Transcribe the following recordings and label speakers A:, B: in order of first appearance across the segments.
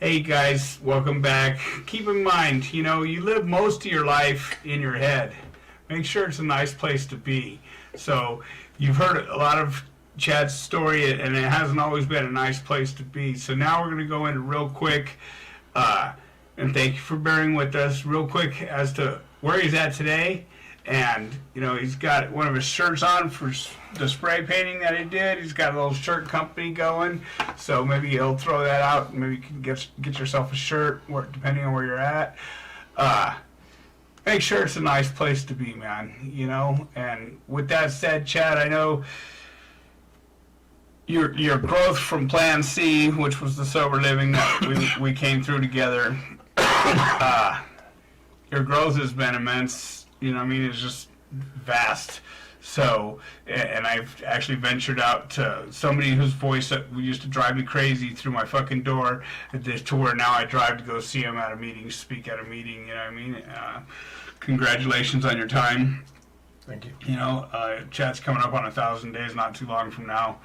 A: Hey guys, welcome back. Keep in mind, you live most of your life in your head. Make sure it's a nice place to be. So, you've heard a lot of Chad's story, and it hasn't always been a nice place to be. So now we're going to go into real quick, and thank you for bearing with us, real quick as to where he's at today. And, he's got one of his shirts on for the spray painting that he did. He's got a little shirt company going. So maybe he'll throw that out. Maybe you can get yourself a shirt, depending on where you're at. Make sure it's a nice place to be, man. And with that said, Chad, I know your growth from Plan C, which was the sober living that we came through together, your growth has been immense. It's just vast. So, and I've actually ventured out to somebody whose voice that used to drive me crazy through my fucking door, to where now I drive to go see him at a meeting, speak at a meeting, congratulations on your time.
B: Thank you.
A: Chat's coming up on 1,000 days not too long from now.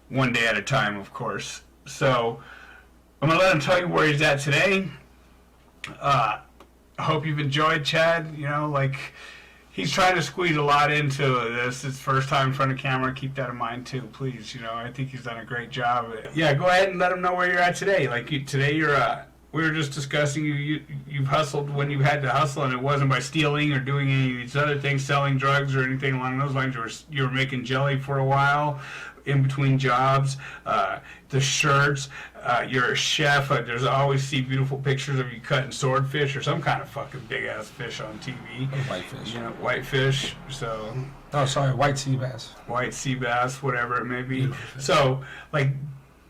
A: One day at a time, of course. So, I'm going to let him tell you where he's at today. I hope you've enjoyed Chad. He's trying to squeeze a lot into this. It's first time in front of camera. Keep that in mind too, please. I think he's done a great job. Yeah, go ahead and let him know where you're at today. Today we were just discussing you've hustled when you had to hustle, and it wasn't by stealing or doing any of these other things, selling drugs or anything along those lines. You were making jelly for a while in between jobs. The shirts. You're a chef. There's always see beautiful pictures of you cutting swordfish or some kind of fucking big ass fish on TV.
B: Whitefish.
A: Whitefish. So.
B: Oh, sorry, white sea bass.
A: White sea bass, whatever it may be. So,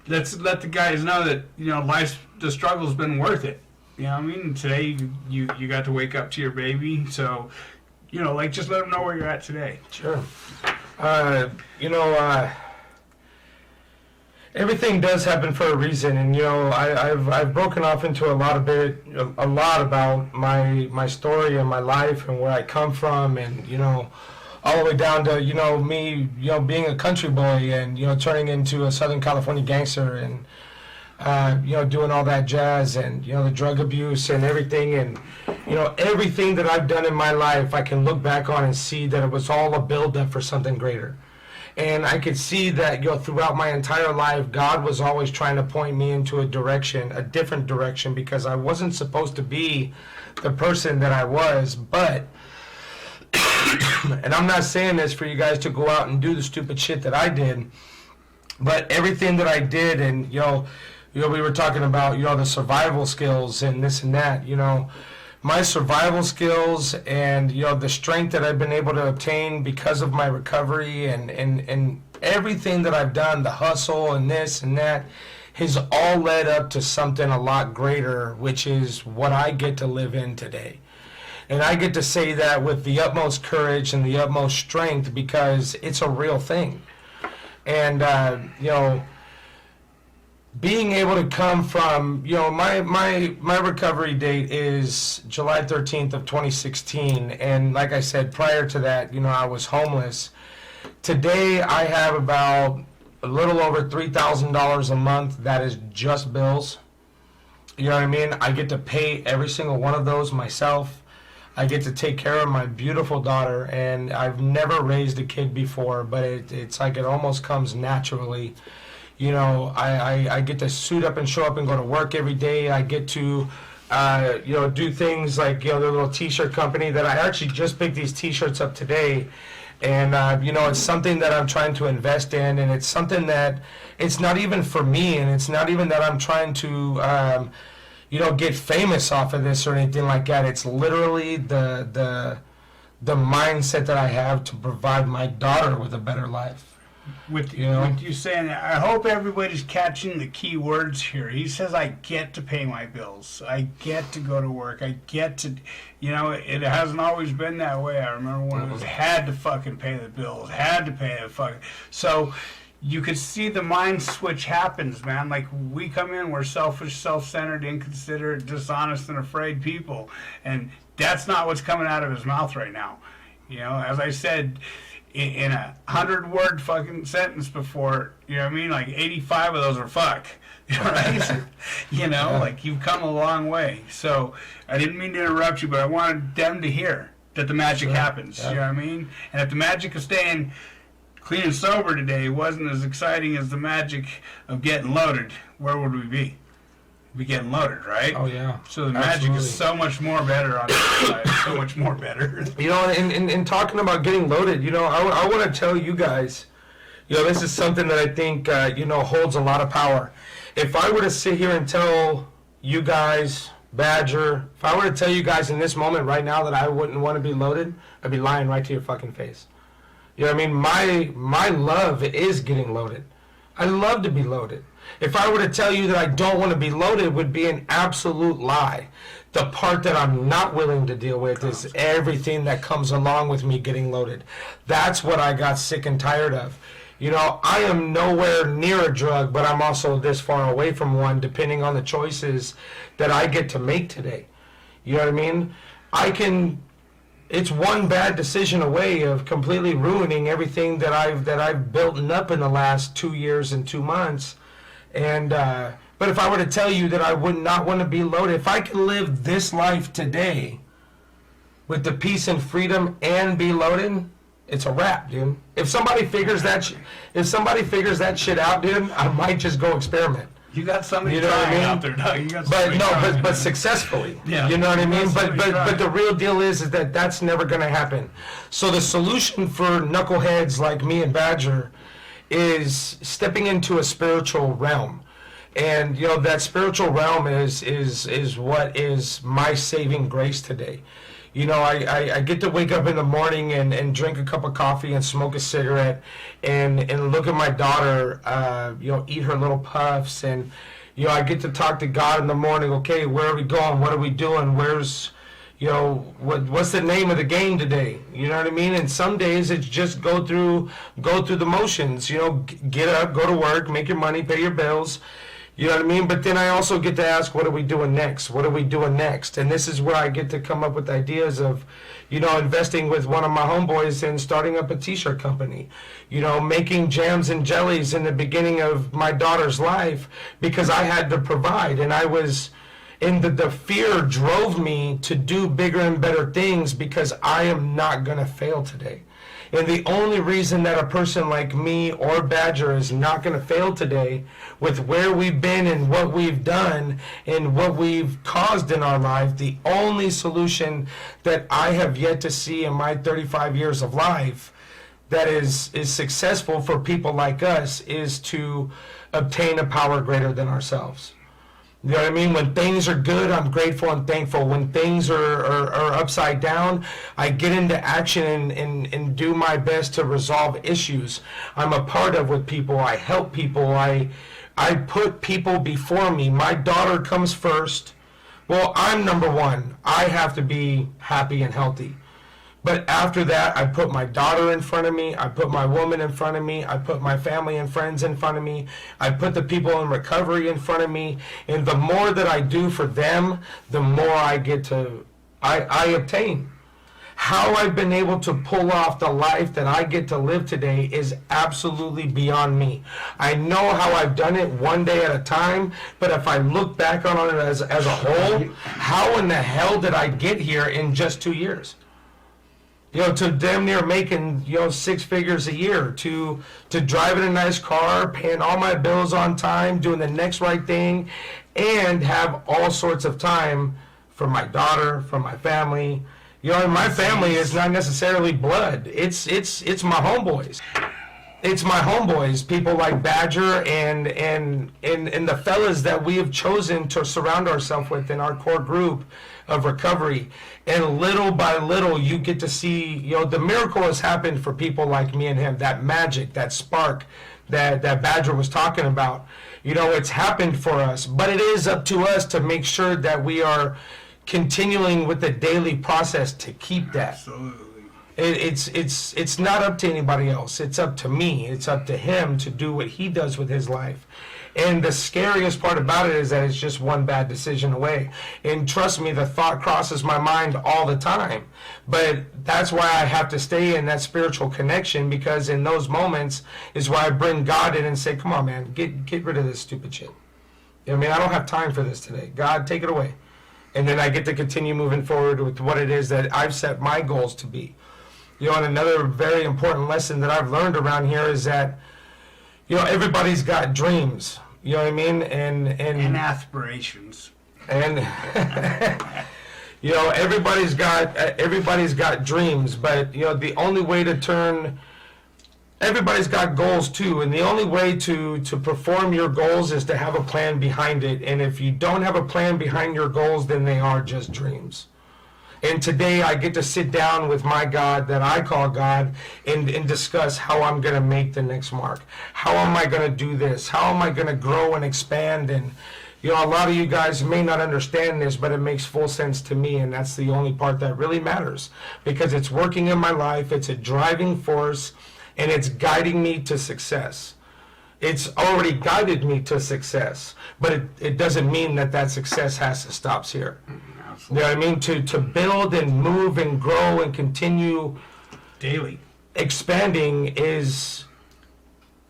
A: let's let the guys know that the struggle's been worth it. Today you got to wake up to your baby. So, just let them know where you're at today.
B: Sure. Everything does happen for a reason, and I've broken off into a lot about my story and my life and where I come from, and all the way down to me being a country boy and turning into a Southern California gangster and doing all that jazz and the drug abuse and everything, and everything that I've done in my life I can look back on and see that it was all a build-up for something greater. And I could see that throughout my entire life, God was always trying to point me into a different direction, because I wasn't supposed to be the person that I was. But, and I'm not saying this for you guys to go out and do the stupid shit that I did, but everything that I did, and we were talking about the survival skills and this and that, my survival skills and the strength that I've been able to obtain because of my recovery and everything that I've done, the hustle and this and that, has all led up to something a lot greater, which is what I get to live in today. And I get to say that with the utmost courage and the utmost strength, because it's a real thing. And being able to come from, my recovery date is July 13th of 2016, and like I said, prior to that, I was homeless. Today, I have about a little over $3,000 a month. That is just bills. You know what I mean? I get to pay every single one of those myself. I get to take care of my beautiful daughter, and I've never raised a kid before, but it's like it almost comes naturally. I get to suit up and show up and go to work every day. I get to, do things like, the little t-shirt company that I actually just picked these t-shirts up today. And, it's something that I'm trying to invest in, and it's something that it's not even for me, and it's not even that I'm trying to, get famous off of this or anything like that. It's literally the mindset that I have to provide my daughter with a better life.
A: With you saying that, I hope everybody's catching the key words here. He says, I get to pay my bills. I get to go to work. I get to, it hasn't always been that way. I remember when it was had to fucking pay the bills, had to pay the fucking. So you could see the mind switch happens, man. Like, we come in, we're selfish, self-centered, inconsiderate, dishonest, and afraid people. And that's not what's coming out of his mouth right now. As I said, in a 100-word fucking sentence before, like 85 of those are fuck. right? Like you've come a long way. So I didn't mean to interrupt you, but I wanted them to hear that the magic happens.
B: Yeah.
A: You know what I mean? And if the magic of staying clean and sober today wasn't as exciting as the magic of getting loaded, where would we be? We'd be getting loaded, right?
B: Oh yeah.
A: So the magic
B: Absolutely.
A: is so much more better on the side. So much more better.
B: In talking about getting loaded, I want to tell you guys, this is something that I think, holds a lot of power. If I were to sit here and tell you guys, Badger, if I were to tell you guys in this moment right now that I wouldn't want to be loaded, I'd be lying right to your fucking face. You know what I mean? My love is getting loaded. I love to be loaded. If I were to tell you that I don't want to be loaded, would be an absolute lie. The part that I'm not willing to deal with is everything that comes along with me getting loaded. That's what I got sick and tired of. I am nowhere near a drug, but I'm also this far away from one, depending on the choices that I get to make today. You know what I mean? It's one bad decision away of completely ruining everything that I've built up in the last 2 years and 2 months. And but if I were to tell you that I would not want to be loaded, if I can live this life today with the peace and freedom and be loaded, it's a wrap, dude. If somebody figures that shit out, dude, I might just go experiment.
A: You got somebody
B: trying
A: out there, Doug. You got
B: But successfully.
A: Yeah.
B: You know what I mean?
A: But
B: But the real deal is that that's never going to happen. So the solution for knuckleheads like me and Badger is stepping into a spiritual realm. And that spiritual realm is what is my saving grace today. I get to wake up in the morning and drink a cup of coffee and smoke a cigarette and look at my daughter, eat her little puffs. And, I get to talk to God in the morning. Okay, where are we going? What are we doing? What's the name of the game today? You know what I mean? And some days it's just go through the motions. Get up, go to work, make your money, pay your bills. You know what I mean? But then I also get to ask, what are we doing next? What are we doing next? And this is where I get to come up with ideas of, investing with one of my homeboys and starting up a t-shirt company. Making jams and jellies in the beginning of my daughter's life because I had to provide. And I was, and the fear drove me to do bigger and better things because I am not going to fail today. And the only reason that a person like me or Badger is not going to fail today with where we've been and what we've done and what we've caused in our life, the only solution that I have yet to see in my 35 years of life that is successful for people like us is to obtain a power greater than ourselves. You know what I mean? When things are good, I'm grateful and thankful. When things are upside down, I get into action and do my best to resolve issues I'm a part of with people. I help people. I put people before me. My daughter comes first. Well, I'm number one. I have to be happy and healthy. But after that, I put my daughter in front of me. I put my woman in front of me. I put my family and friends in front of me. I put the people in recovery in front of me. And the more that I do for them, the more I obtain. How I've been able to pull off the life that I get to live today is absolutely beyond me. I know how I've done it one day at a time, but if I look back on it as a whole, how in the hell did I get here in just 2 years? To damn near making, 6 figures a year, to driving a nice car, paying all my bills on time, doing the next right thing, and have all sorts of time for my daughter, for my family. And my family is not necessarily blood. It's my homeboys. It's my homeboys, people like Badger and the fellas that we have chosen to surround ourselves with in our core group of recovery. And little by little, you get to see, the miracle has happened for people like me and him. That magic, that spark that Badger was talking about. It's happened for us. But it is up to us to make sure that we are continuing with the daily process to keep that.
A: Absolutely.
B: It's not up to anybody else. It's up to me. It's up to him to do what he does with his life. And the scariest part about it is that it's just one bad decision away. And trust me, the thought crosses my mind all the time. But that's why I have to stay in that spiritual connection, because in those moments is where I bring God in and say, come on, man, get rid of this stupid shit. I mean, I don't have time for this today. God, take it away. And then I get to continue moving forward with what it is that I've set my goals to be. You know, and another very important lesson that I've learned around here is that, you know, everybody's got dreams. You know what I mean?
A: And aspirations.
B: And you know, everybody's got dreams, but you know, the only way to turn, everybody's got goals too, and the only way to perform your goals is to have a plan behind it. And if you don't have a plan behind your goals, then they are just dreams. And today I get to sit down with my God that I call God and discuss how I'm going to make the next mark. How am I going to do this? How am I going to grow and expand? And, you know, a lot of you guys may not understand this, but it makes full sense to me. And that's the only part that really matters, because it's working in my life. It's a driving force, and it's guiding me to success. It's already guided me to success, but it doesn't mean that success has to stop here. You know what I mean? To build and move and grow and continue
A: daily
B: expanding is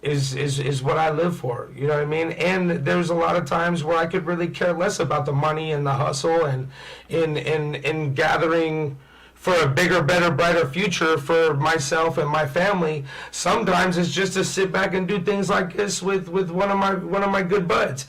B: what I live for. You know what I mean? And there's a lot of times where I could really care less about the money and the hustle and in gathering for a bigger, better, brighter future for myself and my family. Sometimes it's just to sit back and do things like this with one of my good buds.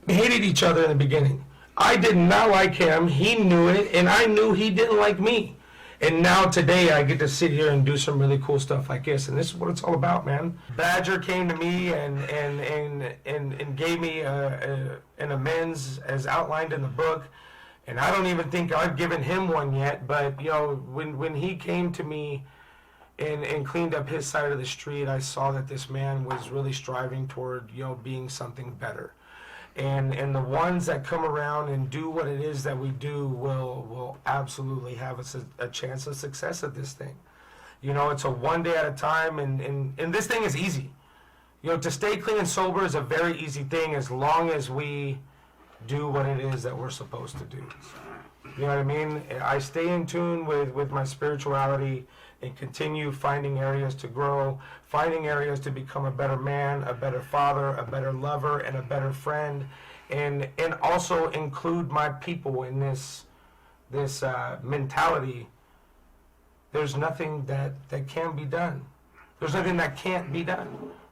B: We hated each other in the beginning. I did not like him. He knew it, and I knew he didn't like me. And now today I get to sit here and do some really cool stuff like this, and this is what it's all about, man. Badger came to me and gave me an amends as outlined in the book, and I don't even think I've given him one yet. But you know, when he came to me and cleaned up his side of the street, I saw that this man was really striving toward, you know, being something better. And the ones that come around and do what it is that we do will absolutely have a chance of success at this thing. You know, it's a one day at a time, and this thing is easy. You know, to stay clean and sober is a very easy thing as long as we do what it is that we're supposed to do. You know what I mean? I stay in tune with my spirituality and continue finding areas to grow, finding areas to become a better man, a better father, a better lover, and a better friend, and also include my people in this mentality. There's nothing that can be done. There's nothing that can't be done.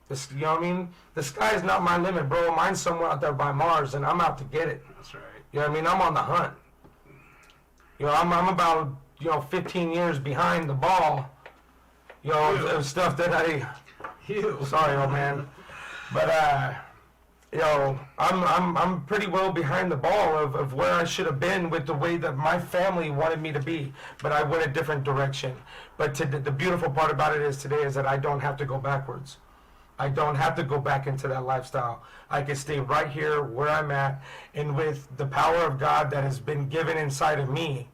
B: You know what I mean? The sky's not my limit, bro. Mine's somewhere out there by Mars, and I'm out to get it.
A: That's right.
B: You know what I mean? I'm on the hunt. You know, I'm about 15 years behind the ball, you know, of stuff that sorry, old man, but you know, I'm pretty well behind the ball of where I should have been with the way that my family wanted me to be, but I went a different direction. But the beautiful part about it is today is that I don't have to go backwards. I don't have to go back into that lifestyle. I can stay right here where I'm at, and with the power of God that has been given inside of me,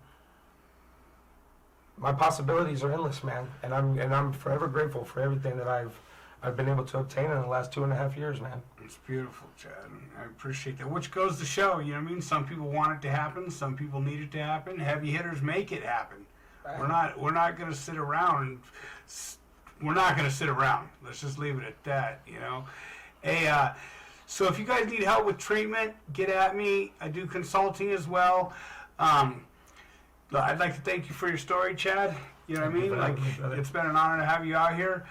B: my possibilities are endless, man. And I'm forever grateful for everything that I've been able to obtain in the last 2.5 years, man. It's
A: beautiful, Chad. I appreciate that. Which goes to show, you know what I mean? Some people want it to happen. Some people need it to happen. Heavy hitters make it happen. Right. We're not going to sit around. We're not going to sit around. Let's just leave it at that, you know. Hey, so if you guys need help with treatment, get at me. I do consulting as well. I'd like to thank you for your story, Chad. You know what I mean? Like, it's been an honor to have you out here.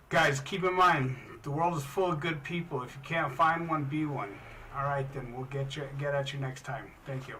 A: Guys, keep in mind, the world is full of good people. If you can't find one, be one. All right, then we'll get at you next time. Thank you.